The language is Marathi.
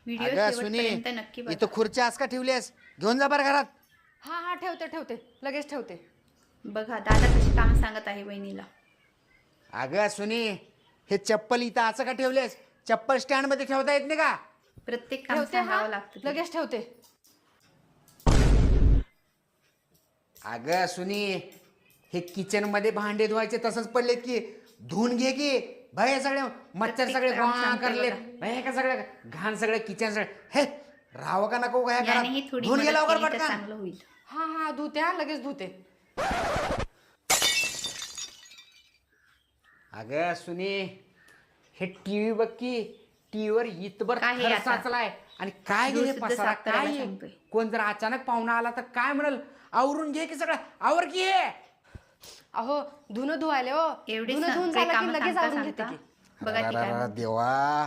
व्हिडिओ अगं सुनी शेवटपर्यंत नक्की बघा. इथं खुर्च्या आज का ठेवलीस घेऊन जा बरं घरात. हा हा ठेवते लगेच ठेवते. बघा दादा कशी काम सांगत आहे वहिनीला. अगं सुनी हे चप्पल इथं असं का ठेवलेस? चप्पल स्टँड मध्ये ठेवता येत नाही का? प्रत्येक काम ठेवते हा सांगावं लागतं ते. लगेच ठेवते. अगं सुनी हे किचन मध्ये भांडे धुवायचे तसंच पडलेत की धुवून घे की. भय सगळे मच्छर प्रत्येक सगळे काम घाण सांगते करले बघा. भय का सगळे घाण सगळे किचन सगळे हे राहावं का नको काय यानेही करा थोडी धुवून मदत गेला वगैरे केली तर पटकन. चांगलं होईल. हा हा धुते हा लगेच धुते. अगं सुनी हे टीव्ही बघ की टीव्हीवर इतभर काय हे थर आता? साचलाय आणि काय धूळ घे सुद्धा पसारा साफ करायला काय आहे? सांगतोय. कोण जर अचानक पाहुणा आला तर काय म्हणाल? आवरून घे की सगळं आवर की हे. अहो धुणं धुवायले हो एवढी धुणं धुवून सगळी झालं की कामं लगेच सांगता आवरून घेते सांगता की. बघा ती काय अरे म्हणते. देवा